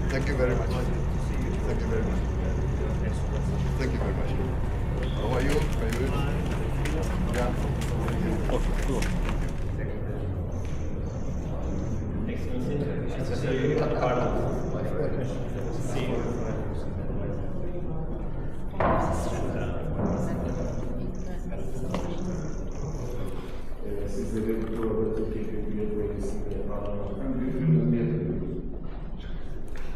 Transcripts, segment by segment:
Thank you very much. Thank you very much. Thank you very much. How are you? Are you? Yeah. Sizlerin burada Türkiye'de üye bölgesinde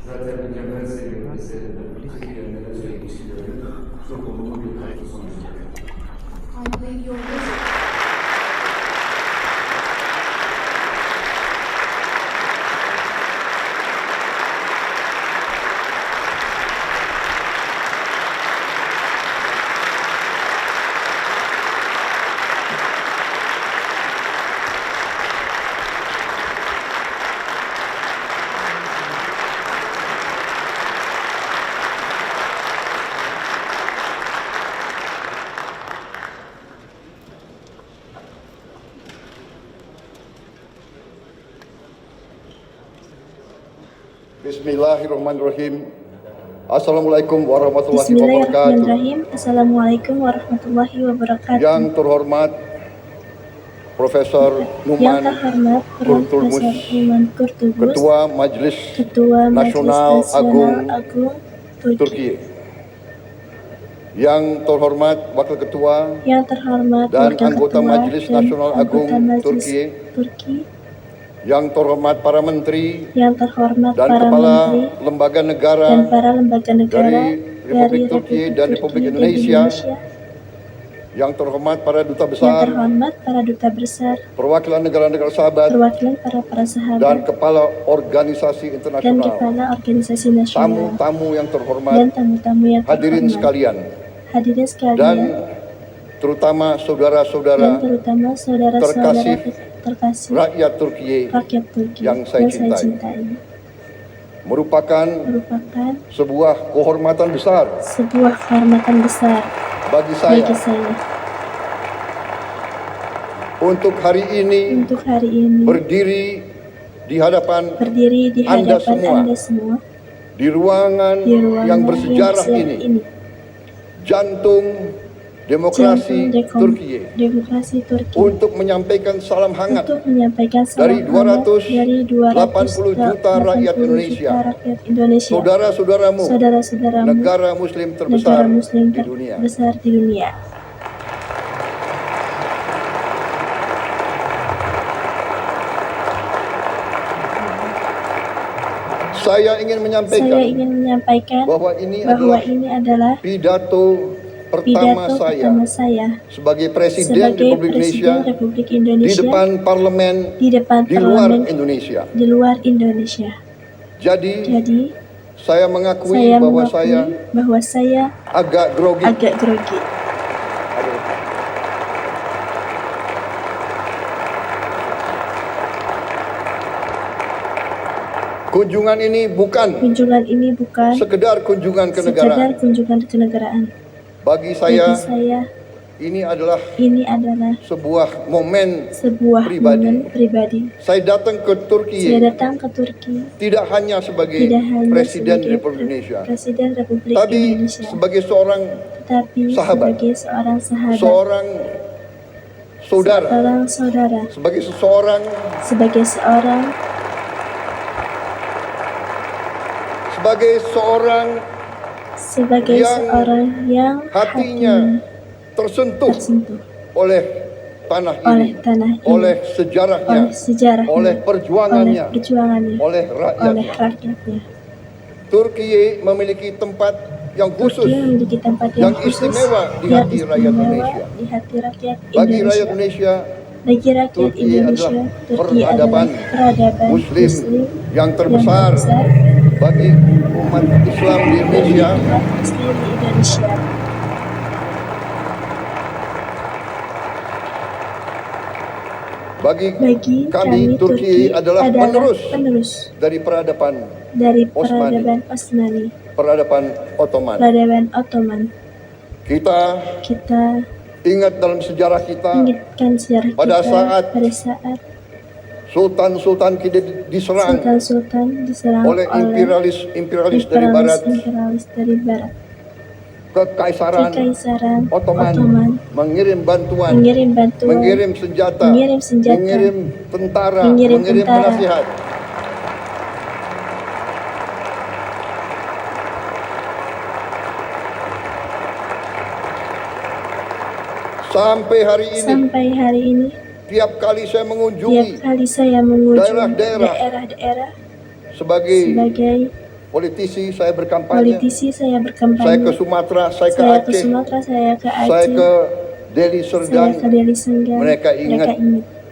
zaten mükemmel seviyede eserinde Türkiye'nin söylemişlerinde çok olumlu bir katkı sonucu. Bismillahirrahmanirrahim. Assalamualaikum warahmatullahi wabarakatuh. Bismillahirrahmanirrahim. Assalamualaikum warahmatullahi wabarakatuh. Yang terhormat Profesor Yang Numan terhormat Kurtulmus, Profesor Numan Kurtulmus, Ketua Majelis Ketua Nasional Majelis Agung Agung Turki. Yang terhormat Wakil Ketua Yang terhormat dan Wakil anggota Ketua Majelis dan Nasional Agung anggota Majelis Turki. Yang terhormat para menteri Yang terhormat dan para kepala menteri lembaga negara dan para lembaga negara dari Republik Turki dan Republik Indonesia. Yang terhormat para duta Yang besar, terhormat para duta besar, perwakilan negara-negara sahabat, perwakilan para sahabat, dan kepala organisasi dan internasional, kepala organisasi nasional, tamu-tamu yang dan terhormat, tamu-tamu yang hadirin terhormat. sekalian, Hadirin sekalian, dan terutama saudara-saudara terkasih terkasih rakyat Turki rakyat Turki yang saya cintai. Merupakan sebuah kehormatan besar sebuah kehormatan besar bagi bagi saya saya untuk hari ini berdiri di hadapan Anda semua di ruangan yang bersejarah ini, jantung demokrasi Turki, untuk menyampaikan salam hangat dari 280 juta rakyat Indonesia, saudara-saudaramu, negara muslim terbesar di dunia. Saya ingin menyampaikan bahwa ini adalah pidato pertama saya sebagai Presiden Republik Indonesia di depan parlemen di luar Indonesia. Jadi saya mengakui bahwa saya agak grogi. Kunjungan ini bukan sekedar kunjungan kenegaraan. Bagi saya ini adalah sebuah momen pribadi. Saya datang ke Turki tidak hanya sebagai Presiden Republik Indonesia, tapi sebagai seorang sahabat, seorang saudara, sebagai seorang yang hatinya tersentuh oleh tanah ini, oleh sejarahnya, oleh perjuangannya, oleh rakyatnya. Turki memiliki tempat yang khusus, yang istimewa di hati rakyat Indonesia. Bagi rakyat Indonesia, Turki adalah peradaban Muslim yang terbesar bagi umat Islam di Indonesia. Bagi kami, Turki adalah penerus dari peradaban Osmani, peradaban Ottoman. Kita ingat dalam sejarah kita pada saat Sultan-sultan kita diserang Sultan-sultan diserang oleh imperialis dari barat, imperialis dari barat. kekaisaran Kekaisaran Ottoman mengirim bantuan, mengirim senjata, mengirim tentara, mengirim penasihat. Sampai hari ini, tiap kali saya mengunjungi daerah-daerah sebagai politisi, saya berkampanye. Saya ke Sumatera, saya ke Aceh, saya ke Deli Serdang. Mereka ingat,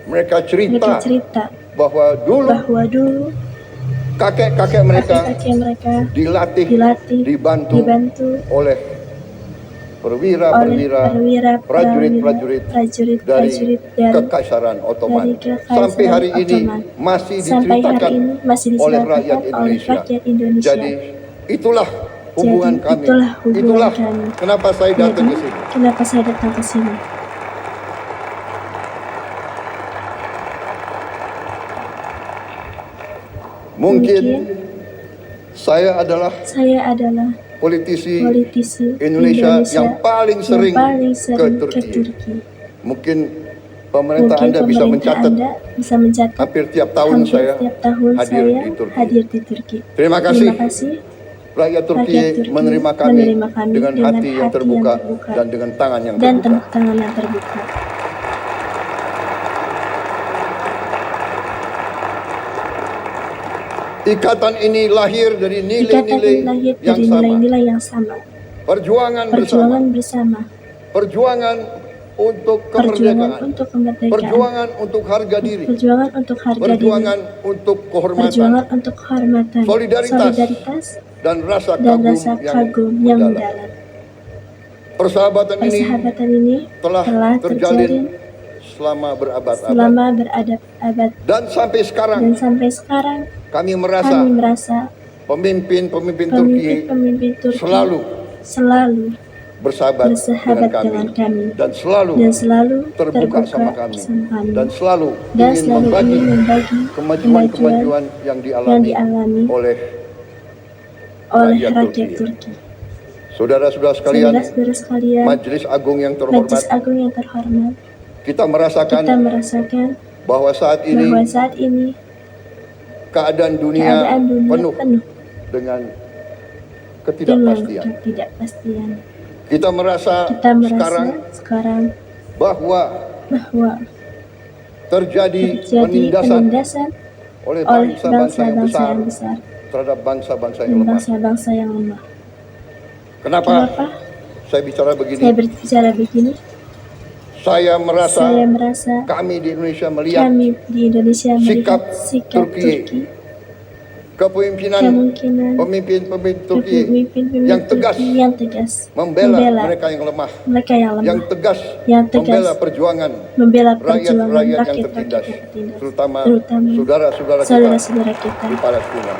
mereka cerita bahwa dulu kakek-kakek mereka dilatih, dibantu oleh perwira-perwira, prajurit-prajurit dari Kekaisaran Ottoman. Sampai hari ini masih diceritakan oleh rakyat Indonesia. Jadi itulah hubungan kami. Itulah kenapa saya datang ke sini. Mungkin saya adalah politisi Indonesia yang paling sering ke Turki. Mungkin pemerintah Anda bisa mencatat hampir tiap tahun saya hadir di Turki. Terima kasih. Rakyat Turki menerima kami dengan hati yang terbuka dan dengan tangan yang terbuka. Ikatan ini lahir dari nilai-nilai yang sama. Perjuangan bersama. Perjuangan untuk kemerdekaan. Perjuangan untuk harga diri. Perjuangan untuk kehormatan. Solidaritas dan rasa kagum yang mendalam. Persahabatan ini telah terjalin selama berabad-abad. Dan sampai sekarang kami merasa pemimpin Turki selalu bersahabat dengan kami dan selalu terbuka sama kami dan selalu ingin membagi kemajuan yang dialami oleh rakyat Turki. Saudara-saudara sekalian, Majelis Agung yang terhormat, kita merasakan bahwa saat ini keadaan dunia penuh dengan ketidakpastian. Kita merasa sekarang bahwa terjadi penindasan oleh bangsa-bangsa yang besar terhadap bangsa-bangsa yang lemah. Kenapa saya bicara begini? Saya merasa kami di Indonesia melihat sikap Turki, kepemimpinan pemimpin Turki yang tegas membela mereka yang lemah, yang tegas membela perjuangan rakyat-rakyat yang tertindas, terutama saudara-saudara kita di Palestina.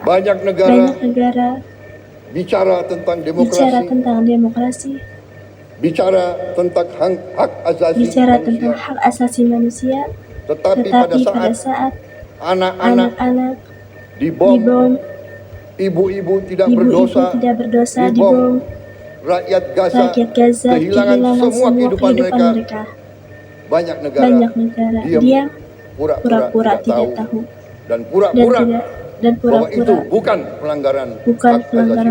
Banyak negara bicara tentang demokrasi, bicara tentang hak asasi manusia, tetapi pada saat anak-anak dibom, ibu-ibu tidak berdosa dibom, rakyat Gaza kehilangan semua kehidupan mereka. Banyak negara diam, pura-pura tidak tahu, dan pura-pura bahwa itu bukan pelanggaran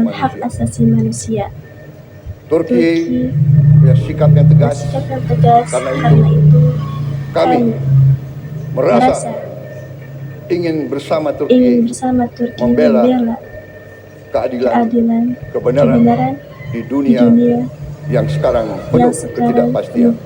hak asasi manusia. Turki punya sikap yang tegas. Karena itu kami merasa ingin bersama Turki membela keadilan, kebenaran di dunia yang sekarang penuh ketidakpastian.